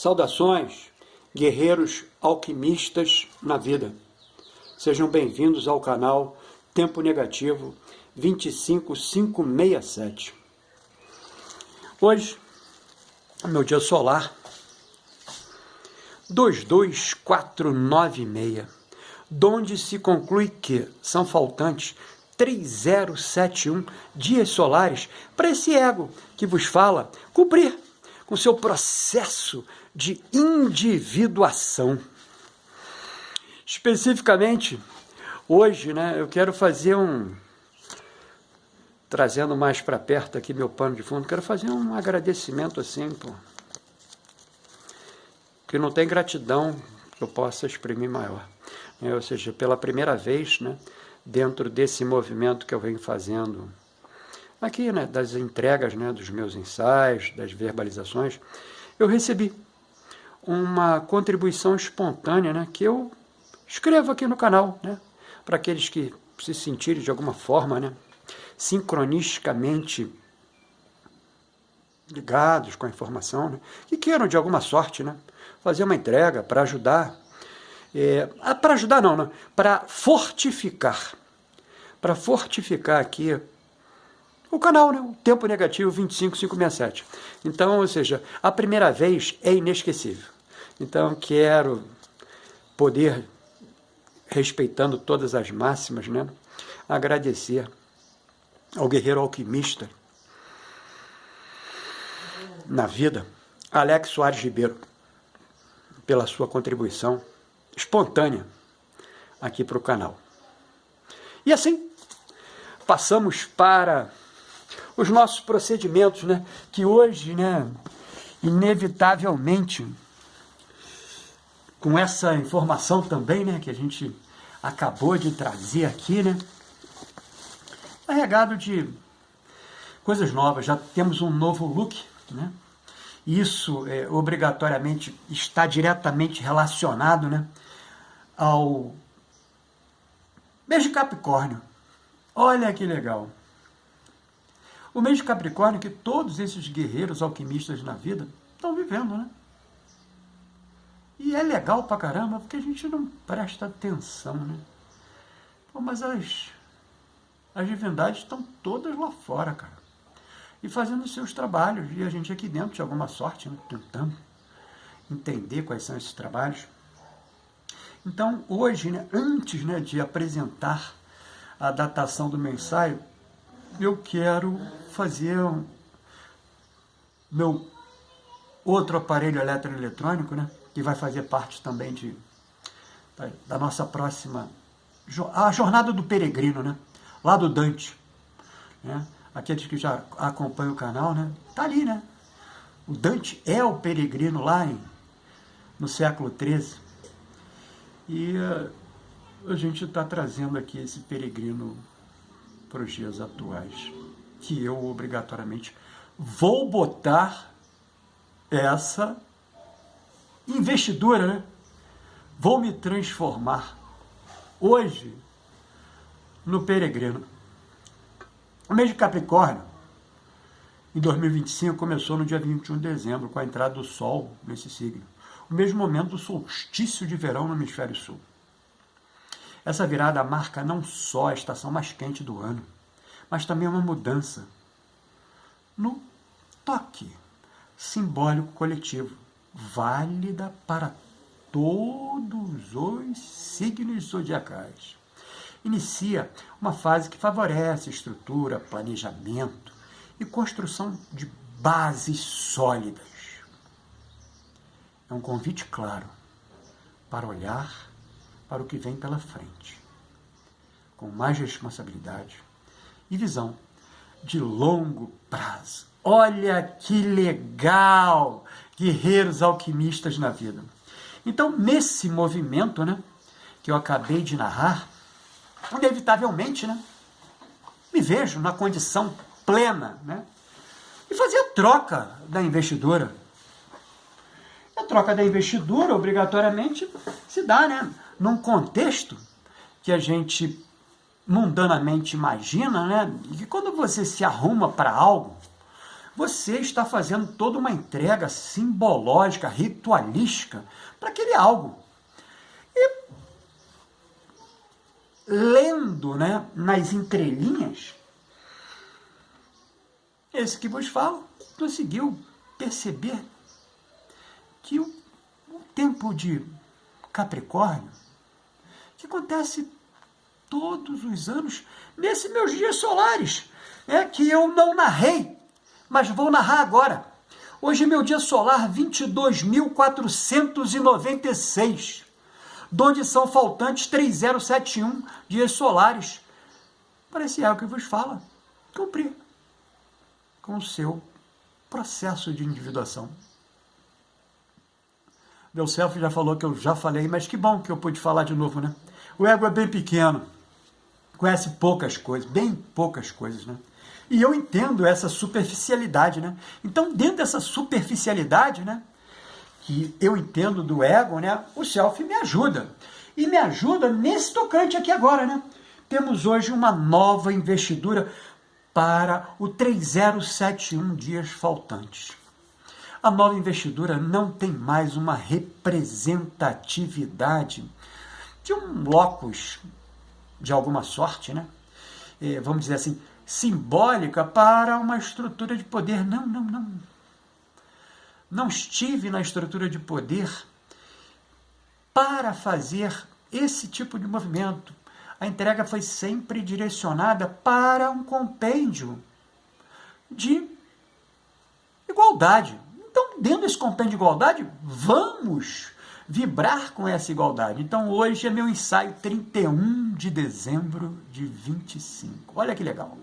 Saudações, guerreiros alquimistas na vida. Sejam bem-vindos ao canal Tempo Negativo 25567. Hoje, meu dia solar, 22496, donde se conclui que são faltantes 3071 dias solares para esse ego que vos fala cumprir com seu processo de individuação. Especificamente, hoje, eu quero fazer trazendo mais para perto aqui meu pano de fundo, quero fazer um agradecimento assim, que não tem gratidão que eu possa exprimir maior. Ou seja, pela primeira vez, dentro desse movimento que eu venho fazendo aqui, das entregas, dos meus ensaios, das verbalizações, eu recebi uma contribuição espontânea, que eu escrevo aqui no canal, para aqueles que se sentirem de alguma forma, sincronisticamente ligados com a informação, que queiram de alguma sorte, fazer uma entrega para ajudar, para fortificar aqui o canal, o Tempo Negativo 25567. Então, ou seja, a primeira vez é inesquecível. Então, quero poder, respeitando todas as máximas, agradecer ao guerreiro alquimista na vida, Alex Soares Ribeiro, pela sua contribuição espontânea aqui para o canal. E assim, passamos para os nossos procedimentos, que hoje, inevitavelmente, com essa informação também, que a gente acabou de trazer aqui, carregado de coisas novas. Já temos um novo look, Isso obrigatoriamente está diretamente relacionado, ao mês de Capricórnio. Olha que legal. O mês de Capricórnio que todos esses guerreiros alquimistas na vida estão vivendo, E é legal pra caramba, porque a gente não presta atenção, Mas as divindades estão todas lá fora, cara. E fazendo os seus trabalhos. E a gente aqui dentro, de alguma sorte, tentando entender quais são esses trabalhos. Então, hoje, antes de apresentar a datação do meu ensaio, eu quero fazer meu outro aparelho eletroeletrônico, que vai fazer parte também da nossa próxima, a jornada do peregrino, lá do Dante, Aqueles que já acompanham o canal, tá ali, O Dante é o peregrino lá no século XIII. E a gente está trazendo aqui esse peregrino para os dias atuais, que eu obrigatoriamente vou botar essa investidura, Vou me transformar hoje no peregrino. O mês de Capricórnio, em 2025, começou no dia 21 de dezembro, com a entrada do Sol nesse signo. O mesmo momento do solstício de verão no hemisfério sul. Essa virada marca não só a estação mais quente do ano, mas também uma mudança no toque simbólico coletivo, válida para todos os signos zodiacais. Inicia uma fase que favorece estrutura, planejamento e construção de bases sólidas. É um convite claro para olhar para o que vem pela frente, com mais responsabilidade e visão de longo prazo. Olha que legal, guerreiros alquimistas na vida. Então, nesse movimento, que eu acabei de narrar, inevitavelmente, me vejo na condição plena, e fazer a troca da investidura. A troca da investidura, obrigatoriamente, se dá, num contexto que a gente mundanamente imagina, que quando você se arruma para algo, você está fazendo toda uma entrega simbológica, ritualística para aquele algo. E lendo, né, nas entrelinhas, esse que vos falo conseguiu perceber que o tempo de Capricórnio, que acontece todos os anos, nesses meus dias solares, que eu não narrei, mas vou narrar agora. Hoje é meu dia solar 22.496, donde são faltantes 3071 dias solares para esse ego que vos fala cumprir com o seu processo de individuação. Meu self já falou que eu já falei, mas que bom que eu pude falar de novo, né? O ego é bem pequeno, conhece poucas coisas, bem poucas coisas, né? E eu entendo essa superficialidade, né? Então, dentro dessa superficialidade, né, que eu entendo do ego, né, o self me ajuda. E me ajuda nesse tocante aqui agora, né? Temos hoje uma nova investidura para o 3071 dias faltantes. A nova investidura não tem mais uma representatividade de um locus de alguma sorte, né? Vamos dizer assim, simbólica para uma estrutura de poder. Não. Não estive na estrutura de poder para fazer esse tipo de movimento. A entrega foi sempre direcionada para um compêndio de igualdade. Então, dentro desse compêndio de igualdade, vamos vibrar com essa igualdade. Então, hoje é meu ensaio 31 de dezembro de 25. Olha que legal.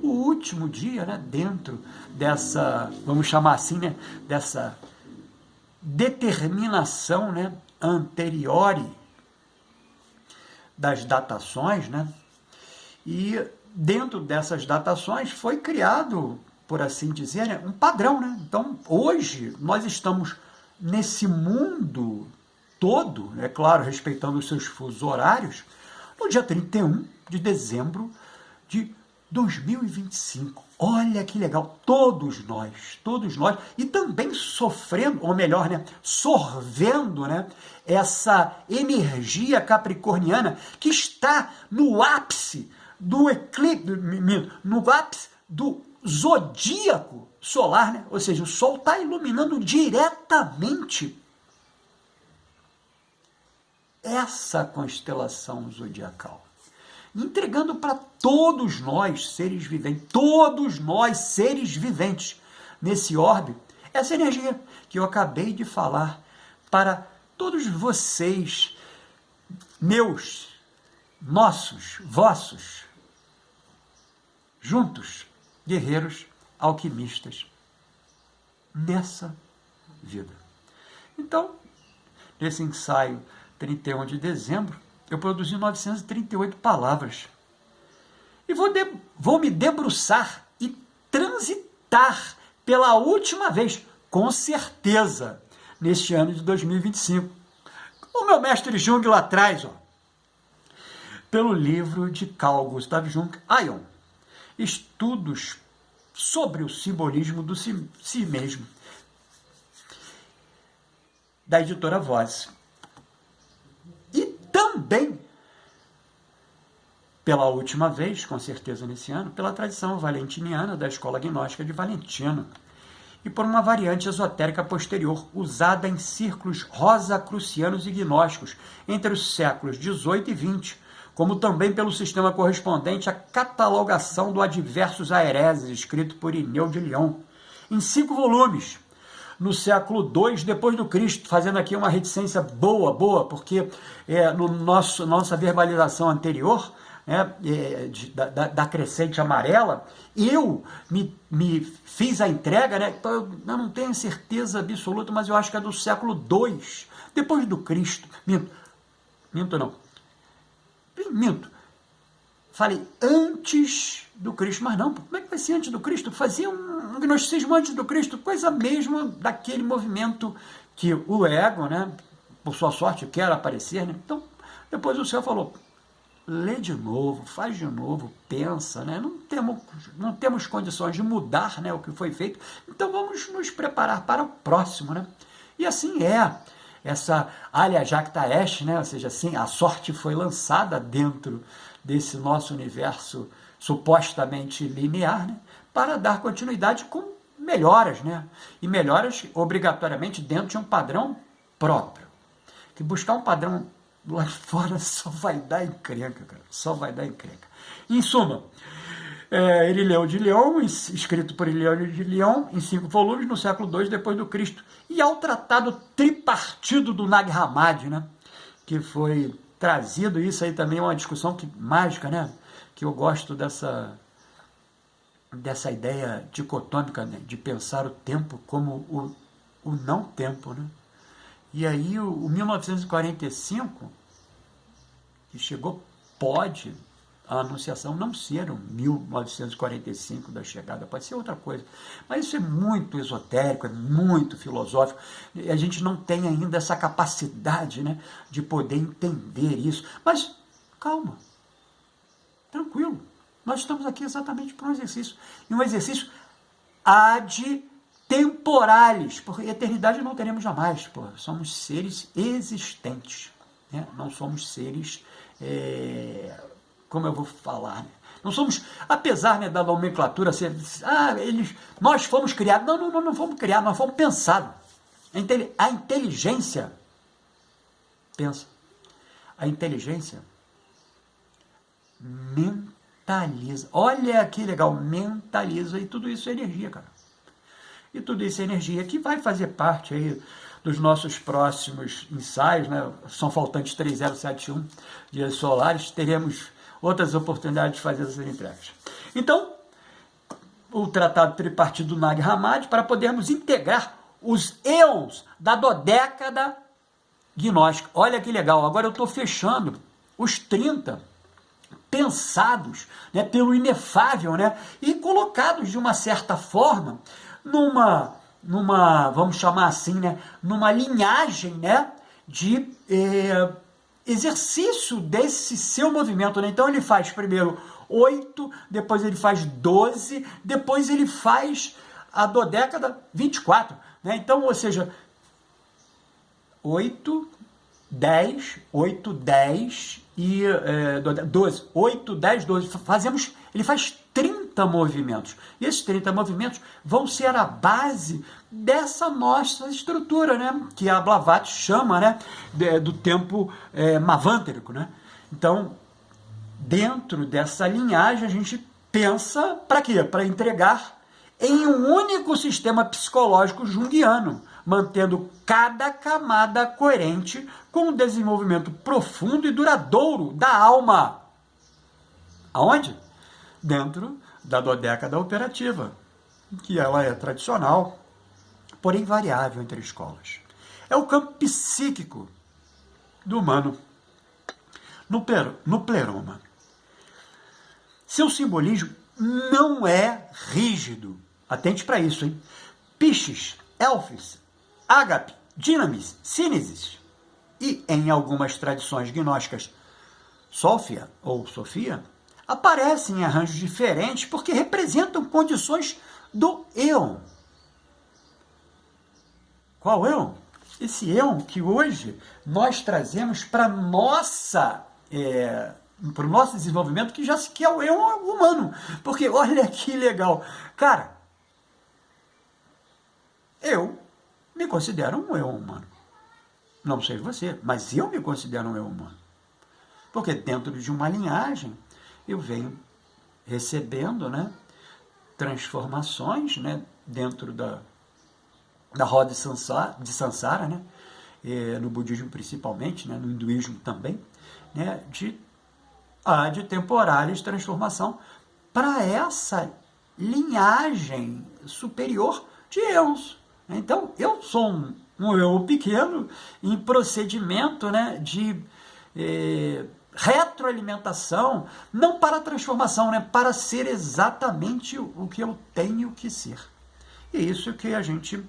O último dia, né, dentro dessa, vamos chamar assim, né, dessa determinação, né, anteriore das datações, né, e dentro dessas datações foi criado, por assim dizer, né, um padrão, né? Então, hoje, nós estamos nesse mundo todo, é claro, respeitando os seus fusos horários, no dia 31 de dezembro de 2025. Olha que legal, todos nós, e também sofrendo, ou melhor, né, sorvendo, né, essa energia capricorniana que está no ápice do eclipse, no ápice do zodíaco solar, né? Ou seja, o Sol está iluminando diretamente essa constelação zodiacal, entregando para todos nós, seres viventes, nesse orbe, essa energia que eu acabei de falar para todos vocês, meus, nossos, vossos, juntos, guerreiros, alquimistas, nessa vida. Então, nesse ensaio 31 de dezembro, eu produzi 938 palavras. E vou me debruçar e transitar pela última vez, com certeza, neste ano de 2025. O meu mestre Jung lá atrás, pelo livro de Carl Gustav Jung, Aion, Estudos sobre o simbolismo do si mesmo, da editora Voz. E também, pela última vez, com certeza nesse ano, pela tradição valentiniana da Escola Gnóstica de Valentino, e por uma variante esotérica posterior, usada em círculos rosacrucianos e gnósticos entre os séculos XVIII e XX, como também pelo sistema correspondente à catalogação do Adversus Aereses, escrito por Irineu de Lyon, em 5 volumes, no século II depois do Cristo, fazendo aqui uma reticência boa, porque nossa verbalização anterior, da crescente amarela, eu me fiz a entrega, né? Eu não tenho certeza absoluta, mas eu acho que é do século II, depois do Cristo. Minto. Falei antes do Cristo, mas não, como é que vai ser antes do Cristo? Fazia um gnosticismo antes do Cristo, coisa mesmo daquele movimento que o ego, né, por sua sorte, quer aparecer, né? Então, depois o Senhor falou, lê de novo, faz de novo, pensa, né? Não temos condições de mudar, né, o que foi feito, então vamos nos preparar para o próximo, né? E assim é. Essa Alia Jacta Est, né? Ou seja, assim, a sorte foi lançada dentro desse nosso universo supostamente linear, né? Para dar continuidade com melhoras, né? E melhoras obrigatoriamente dentro de um padrão próprio. Que buscar um padrão lá fora só vai dar encrenca, cara. Só vai dar encrenca. Em suma, Irineu de Lyon, escrito por Irineu de Lyon, em 5 volumes, no século II depois do Cristo. E ao tratado tripartido do Nag Hammadi, né? Que foi trazido, isso aí também é uma discussão mágica, né? Que eu gosto dessa ideia dicotômica, né? De pensar o tempo como o não tempo, né? E aí o 1945, que chegou, pode a anunciação não ser o 1945 da chegada, pode ser outra coisa. Mas isso é muito esotérico, é muito filosófico, e a gente não tem ainda essa capacidade, né, de poder entender isso. Mas calma, tranquilo, nós estamos aqui exatamente para um exercício, e um exercício ad temporais, porque eternidade não teremos jamais, somos seres existentes, né? Não somos seres, como eu vou falar, né? Não somos, apesar, né, da nomenclatura ser, nós fomos criados, não fomos criados, nós fomos pensados. A inteligência, pensa, a inteligência mentaliza, olha que legal, mentaliza, e tudo isso é energia, cara. E tudo isso é energia que vai fazer parte aí dos nossos próximos ensaios, né? São faltantes 3071 dias solares, teremos outras oportunidades de fazer essas entregas. Então, o tratado tripartido do Nag Hammadi, para podermos integrar os eons da dodécada gnóstica. Olha que legal, agora eu estou fechando os 30 pensados, né, pelo inefável, né, e colocados de uma certa forma numa vamos chamar assim, né, numa linhagem, né, de exercício desse seu movimento, né? Então ele faz primeiro 8, depois ele faz 12, depois ele faz a dodécada 24, né? Então, ou seja, 8, 10 e 12. 8, 10, 12. Ele faz 30 movimentos. E esses 30 movimentos vão ser a base dessa nossa estrutura, né? Que a Blavatsky chama, né, do tempo mavântarico, né? Então, dentro dessa linhagem, a gente pensa para quê? Para entregar em um único sistema psicológico junguiano, mantendo cada camada coerente com o desenvolvimento profundo e duradouro da alma. Aonde? Dentro da dodécada operativa, que ela é tradicional, porém variável entre escolas. É o campo psíquico do humano no pleroma. Seu simbolismo não é rígido. Atente para isso, hein? Piscis, Elfis, Ágape, Dinamis, Sínesis e, em algumas tradições gnósticas, Sófia ou Sofia, aparecem em arranjos diferentes porque representam condições do éon. Qual éon? Esse éon que hoje nós trazemos para o nosso desenvolvimento, que é o éon humano. Porque olha que legal. Cara, eu me considero um eu humano. Não sei você, mas eu me considero um eu humano. Porque dentro de uma linhagem, eu venho recebendo, né, transformações, né, dentro da roda de Sansara, né, no budismo principalmente, né, no hinduísmo também, né, de temporárias de transformação para essa linhagem superior de eus. Então, eu sou um eu pequeno em procedimento, né, de retroalimentação, não para transformação, né, para ser exatamente o que eu tenho que ser. E isso que a gente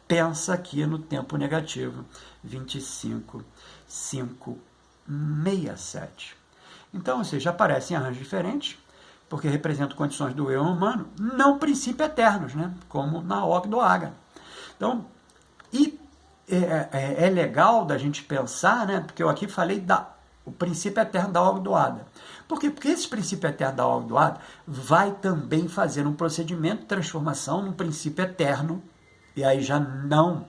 pensa aqui no tempo negativo 25.5.67. Então, ou seja, aparecem arranjos diferentes, porque representam condições do eu humano, não princípios eternos, né? Como na Og do Aga. Então, é legal da gente pensar, né? Porque eu aqui falei o princípio eterno da Og do Aga. Por quê? Porque esse princípio eterno da Og do Aga vai também fazer um procedimento de transformação num princípio eterno, e aí já não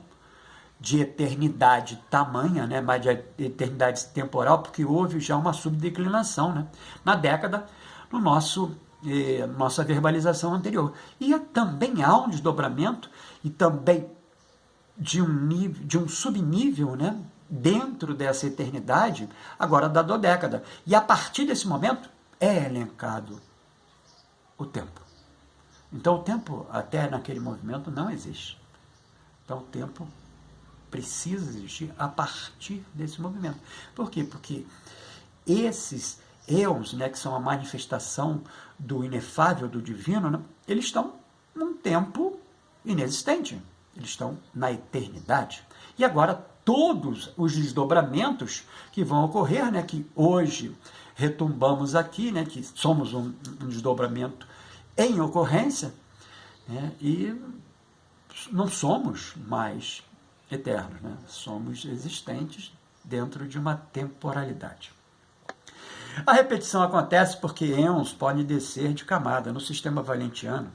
de eternidade tamanha, né, mas de eternidade temporal, porque houve já uma subdeclinação, né, na década, no nossa verbalização anterior. E também há um desdobramento e também de um subnível, né, dentro dessa eternidade, agora da dodécada. E a partir desse momento é elencado o tempo. Então o tempo, até naquele movimento, não existe. Então o tempo precisa existir a partir desse movimento. Por quê? Porque esses éons, né, que são a manifestação do inefável, do divino, né, eles estão num tempo inexistente. Eles estão na eternidade. E agora todos os desdobramentos que vão ocorrer, né, que hoje retumbamos aqui, né, que somos um desdobramento em ocorrência, né, e não somos mais eternos, né? Somos existentes dentro de uma temporalidade. A repetição acontece porque éons podem descer de camada. No sistema valentiniano,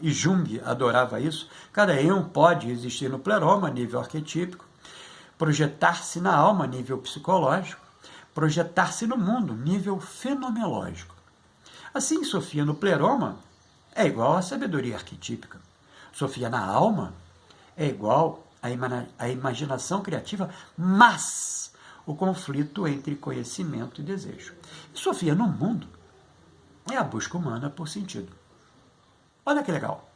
e Jung adorava isso, cada éon pode existir no pleroma, nível arquetípico, projetar-se na alma, nível psicológico, projetar-se no mundo, nível fenomenológico. Assim, Sofia no pleroma é igual à sabedoria arquetípica. Sofia na alma é igual à imaginação criativa, mas o conflito entre conhecimento e desejo. E Sofia no mundo é a busca humana por sentido. Olha que legal.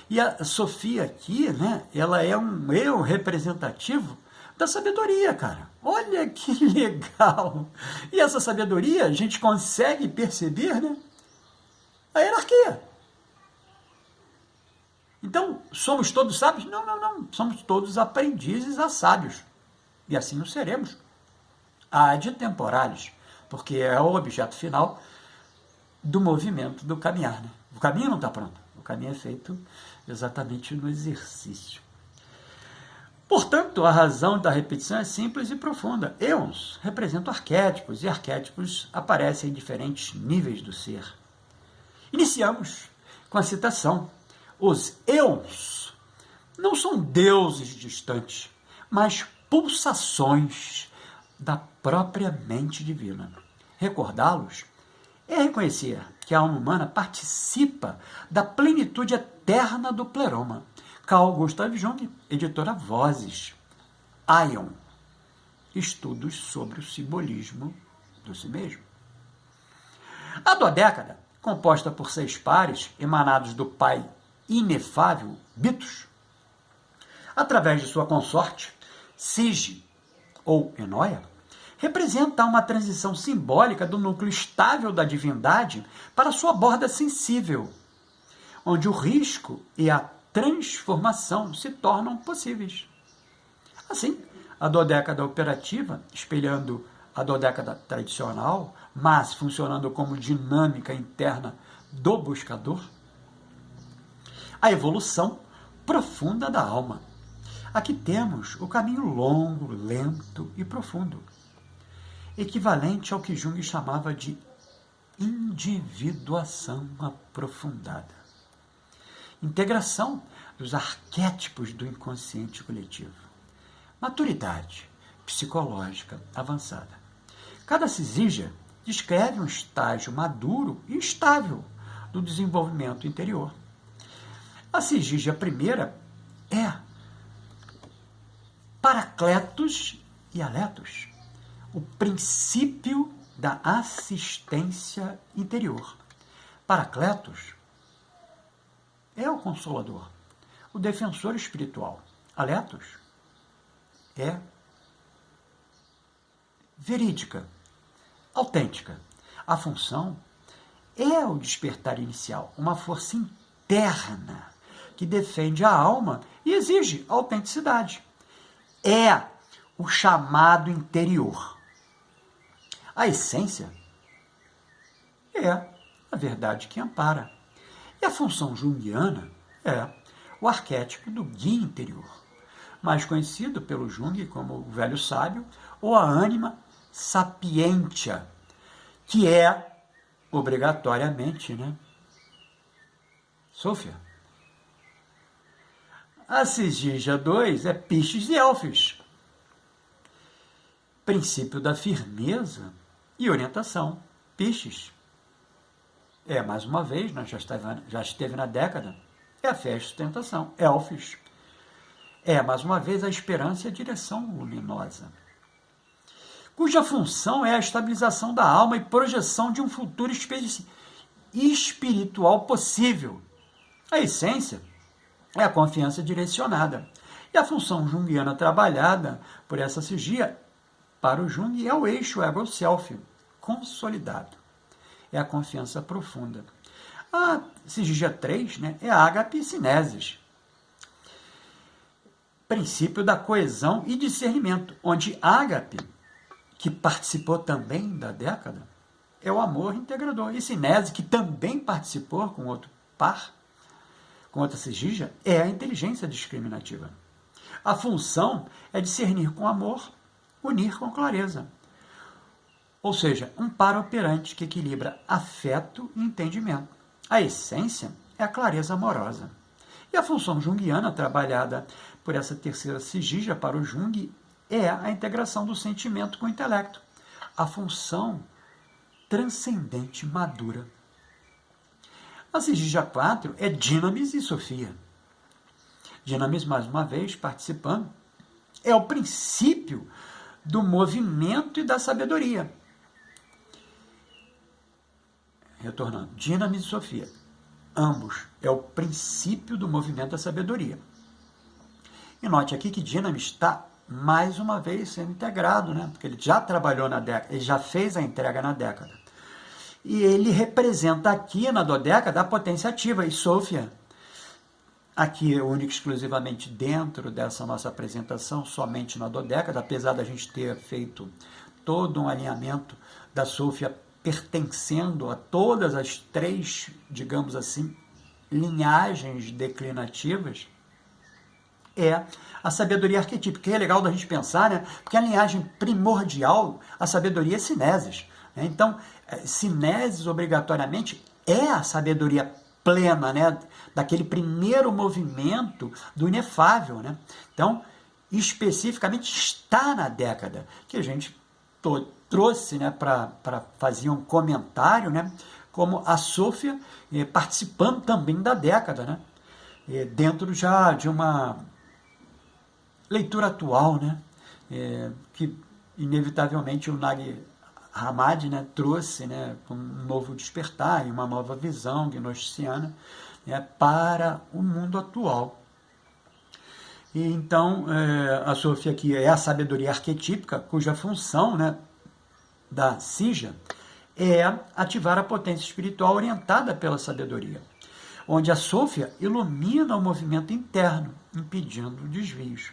E a Sofia aqui, né, ela é um eu representativo da sabedoria, cara. Olha que legal. E essa sabedoria a gente consegue perceber, né, a hierarquia. Então, somos todos sábios? Não, não, não. Somos todos aprendizes a sábios. E assim o seremos. Ad temporalis, porque é o objeto final do movimento do caminhar. Né? O caminho não está pronto. O caminho é feito exatamente no exercício. Portanto, a razão da repetição é simples e profunda. Éons representam arquétipos, e arquétipos aparecem em diferentes níveis do ser. Iniciamos com a citação. Os éons não são deuses distantes, mas pulsações da própria mente divina. Recordá-los é reconhecer que a alma humana participa da plenitude eterna do pleroma. Carl Gustav Jung, editora Vozes. Aion. Estudos sobre o simbolismo do si mesmo. A dodécada, composta por 6 pares emanados do pai inefável, Bitos, através de sua consorte, Sige, ou Enóia, representa uma transição simbólica do núcleo estável da divindade para sua borda sensível, onde o risco e a transformação se tornam possíveis. Assim, a dodécada operativa, espelhando a dodécada tradicional, mas funcionando como dinâmica interna do buscador, a evolução profunda da alma. Aqui temos o caminho longo, lento e profundo, equivalente ao que Jung chamava de individuação aprofundada. Integração dos arquétipos do inconsciente coletivo. Maturidade psicológica avançada. Cada cisígia descreve um estágio maduro e estável do desenvolvimento interior. A cisígia primeira é Paracletos e Aletos, o princípio da assistência interior. Paracletos é o consolador, o defensor espiritual. Aletos é verídica, autêntica. A função é o despertar inicial, uma força interna que defende a alma e exige autenticidade. É o chamado interior. A essência é a verdade que ampara. E a função junguiana é o arquétipo do guia interior, mais conhecido pelo Jung como o velho sábio ou a ânima sapientia, que é obrigatoriamente, né, Sofia. A Sigígia 2 é Piscis e Elfis, princípio da firmeza e orientação, Piscis. Mais uma vez, né, já esteve na década, é a fé e sustentação, Elfis. Mais uma vez, a esperança e a direção luminosa, cuja função é a estabilização da alma e projeção de um futuro espiritual possível. A essência é a confiança direcionada. E a função junguiana trabalhada por essa sigia, para o Jung, é o eixo ego-self consolidado. É a confiança profunda. A sigia 3, né, é a ágape sinesis, princípio da coesão e discernimento, onde ágape, que participou também da década, é o amor integrador. E sinese, que também participou com outro par, com outra sigia, é a inteligência discriminativa. A função é discernir com amor, unir com clareza. Ou seja, um par operante que equilibra afeto e entendimento. A essência é a clareza amorosa. E a função junguiana, trabalhada por essa terceira sigia para o Jung, é a integração do sentimento com o intelecto. A função transcendente madura. A sigia 4 é Dinamis e Sofia. Dinamis, mais uma vez, participando, é o princípio do movimento e da sabedoria. Retornando, Dinamis e Sofia. Ambos é o princípio do movimento da sabedoria. E note aqui que Dinamis está, mais uma vez, sendo integrado, né? Porque ele já trabalhou na década, ele já fez a entrega na década. E ele representa aqui, na dodécada, a potência ativa. E Sofia, aqui única e exclusivamente dentro dessa nossa apresentação, somente na dodécada, apesar da gente ter feito todo um alinhamento da Sofia pertencendo a todas as três, digamos assim, linhagens declinativas, é a sabedoria arquetípica, que é legal da gente pensar, né? Porque a linhagem primordial, a sabedoria é sineses. Né? Então, sineses, obrigatoriamente, é a sabedoria plena, né? Daquele primeiro movimento do inefável. Né? Então, especificamente, está na década, que a gente trouxe, né, para fazer um comentário, né, como a Sofia participando também da década, né, dentro já de uma leitura atual, né, que inevitavelmente o Nag Hammadi, né, trouxe, né, um novo despertar e uma nova visão gnosticiana, né, para o mundo atual. E então, a Sofia aqui é a sabedoria arquetípica, cuja função, né, da sigia é ativar a potência espiritual orientada pela sabedoria, onde a Sofia ilumina o movimento interno, impedindo desvios.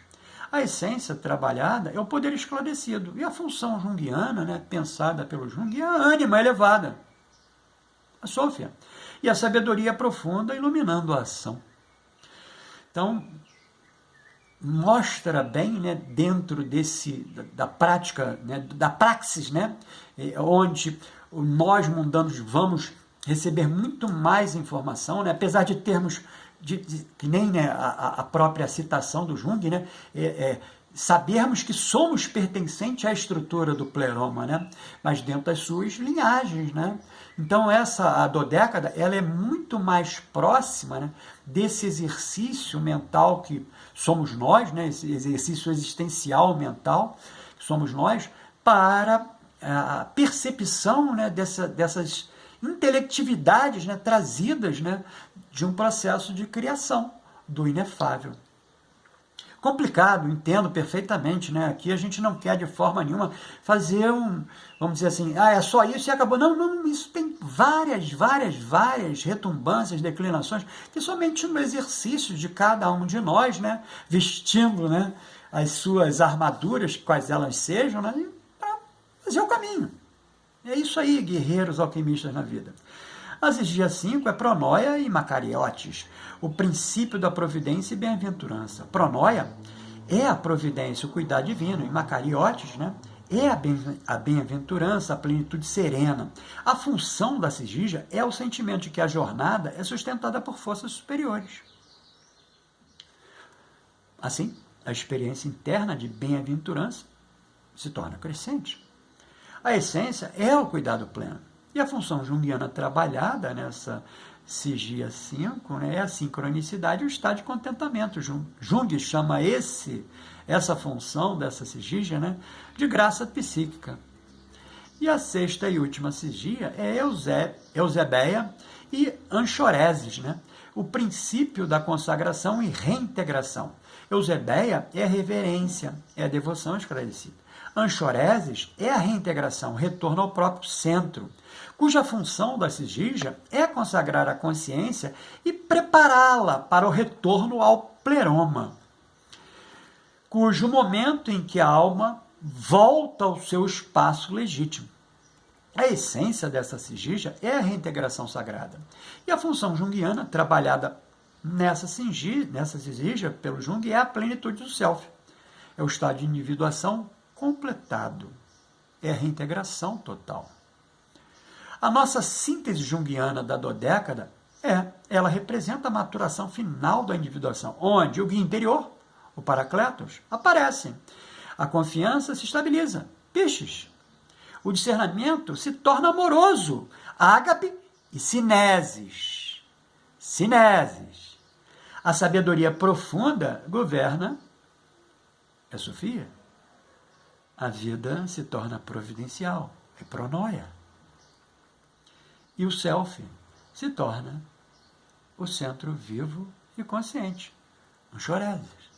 A essência trabalhada é o poder esclarecido, e a função junguiana, né, pensada pelo Jung, é a ânima elevada, a Sofia, e a sabedoria profunda iluminando a ação. Então, mostra bem, né, dentro da prática, né, da praxis, né, onde nós mundanos vamos receber muito mais informação, né, apesar de termos, que nem, né, a própria citação do Jung, né, sabermos que somos pertencentes à estrutura do pleroma, né, mas dentro das suas linhagens, né. Então a dodécada, ela é muito mais próxima, né, desse exercício mental que somos nós, né, esse exercício existencial mental que somos nós, para a percepção, né, dessas intelectividades, né, trazidas, né, de um processo de criação do inefável. Complicado, entendo perfeitamente, né? Aqui a gente não quer de forma nenhuma fazer vamos dizer assim, é só isso e acabou. Não, isso tem várias retumbâncias, declinações, que somente no exercício de cada um de nós, né? Vestindo, né, as suas armaduras, quais elas sejam, né? Para fazer o caminho. É isso aí, guerreiros alquimistas na vida. A sigia 5 é pronoia e macariotes, o princípio da providência e bem-aventurança. Pronoia é a providência, o cuidado divino, e macariotes, né, é a bem-aventurança, a plenitude serena. A função da sigia é o sentimento de que a jornada é sustentada por forças superiores. Assim, a experiência interna de bem-aventurança se torna crescente. A essência é o cuidado pleno. E a função junguiana trabalhada nessa sigia 5, né, é a sincronicidade e o estado de contentamento. Jung chama essa função dessa sigia, né, de graça psíquica. E a sexta e última sigia é Eusebeia e Anchoreses, né, o princípio da consagração e reintegração. Eusebeia é a reverência, é a devoção esclarecida. Anchoreses é a reintegração, retorno ao próprio centro, cuja função da sigia é consagrar a consciência e prepará-la para o retorno ao pleroma, cujo momento em que a alma volta ao seu espaço legítimo. A essência dessa sigia é a reintegração sagrada. E a função junguiana, trabalhada nessa sigia pelo Jung, é a plenitude do self. É o estado de individuação completado. É a reintegração total. A nossa síntese junguiana da dodécada ela representa a maturação final da individuação, onde o guia interior, o Paracletos, aparece. A confiança se estabiliza, Piscis. O discernimento se torna amoroso, Ágape e Sineses. A sabedoria profunda governa, é Sofia. A vida se torna providencial, é pronoia. E o self se torna o centro vivo e consciente, Anchoreses.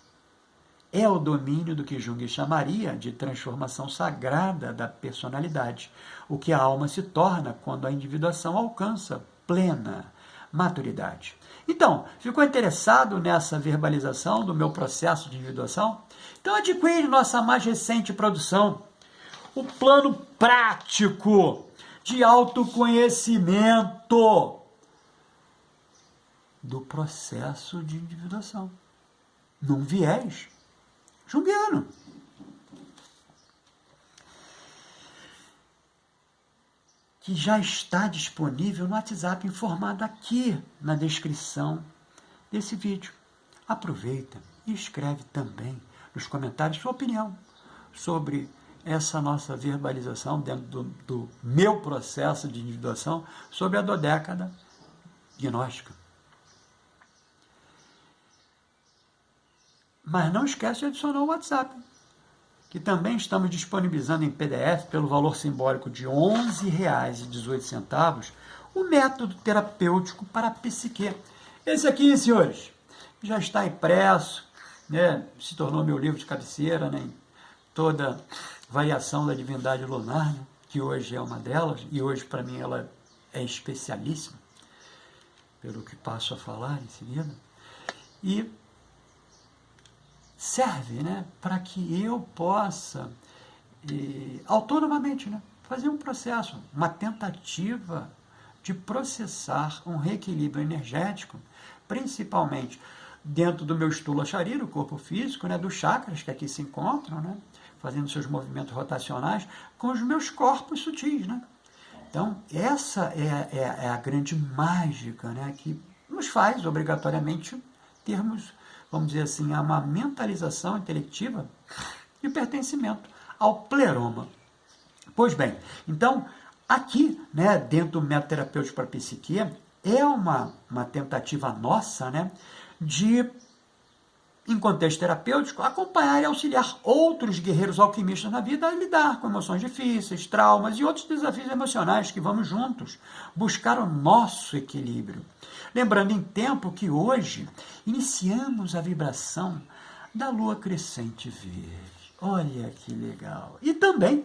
É o domínio do que Jung chamaria de transformação sagrada da personalidade, o que a alma se torna quando a individuação alcança plena maturidade. Então, ficou interessado nessa verbalização do meu processo de individuação? Então adquire nossa mais recente produção, o plano prático de autoconhecimento do processo de individuação, num viés junguiano. Que já está disponível no WhatsApp, informado aqui na descrição desse vídeo. Aproveita e escreve também nos comentários sua opinião sobre essa nossa verbalização dentro do meu processo de individuação sobre a dodécada gnóstica. Mas não esquece de adicionar o WhatsApp, que também estamos disponibilizando em PDF pelo valor simbólico de R$ 11,18, o método terapêutico para a psique. Esse aqui, senhores, já está impresso, né? Se tornou meu livro de cabeceira, né? Toda variação da divindade lunar, né? Que hoje é uma delas, e hoje para mim ela é especialíssima, pelo que passo a falar em seguida. E serve, né, para que eu possa, autonomamente, né, fazer um processo, uma tentativa de processar um reequilíbrio energético, principalmente dentro do meu stula sharira, o corpo físico, né, dos chakras que aqui se encontram, né, fazendo seus movimentos rotacionais, com os meus corpos sutis, né. Então, essa é a grande mágica, né, que nos faz, obrigatoriamente, termos, vamos dizer assim, uma mentalização intelectiva de pertencimento ao pleroma. Pois bem, então, aqui, né, dentro do método terapêutico para a psique, é uma tentativa nossa, né, de, em contexto terapêutico, acompanhar e auxiliar outros guerreiros alquimistas na vida a lidar com emoções difíceis, traumas e outros desafios emocionais que vamos juntos buscar o nosso equilíbrio. Lembrando em tempo que hoje iniciamos a vibração da lua crescente verde. Olha que legal! E também,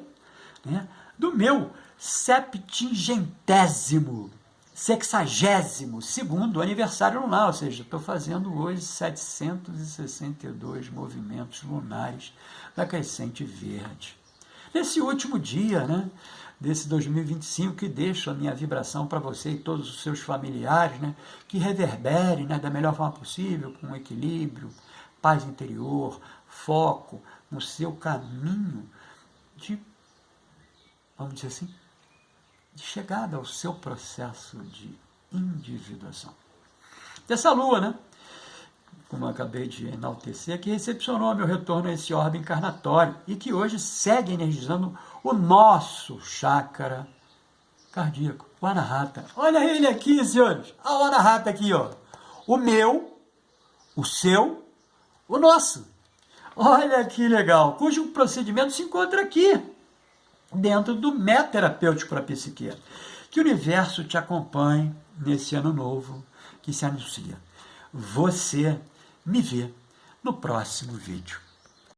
né, do meu 62º aniversário lunar, ou seja, estou fazendo hoje 762 movimentos lunares da crescente verde. nesse último dia, né, desse 2025, que deixo a minha vibração para você e todos os seus familiares, né, que reverbere, né, da melhor forma possível, com equilíbrio, paz interior, foco no seu caminho de, vamos dizer assim, de chegada ao seu processo de individuação. Dessa lua, né, como eu acabei de enaltecer, que recepcionou meu retorno a esse orbe encarnatório e que hoje segue energizando o nosso chakra cardíaco, o Anahata. Olha ele aqui, senhores. Olha o Anahata aqui, ó. O meu, o seu, o nosso. Olha que legal. Cujo procedimento se encontra aqui, dentro do método terapêutico para a psique. Que o universo te acompanhe nesse ano novo que se anuncia. Você me vê no próximo vídeo.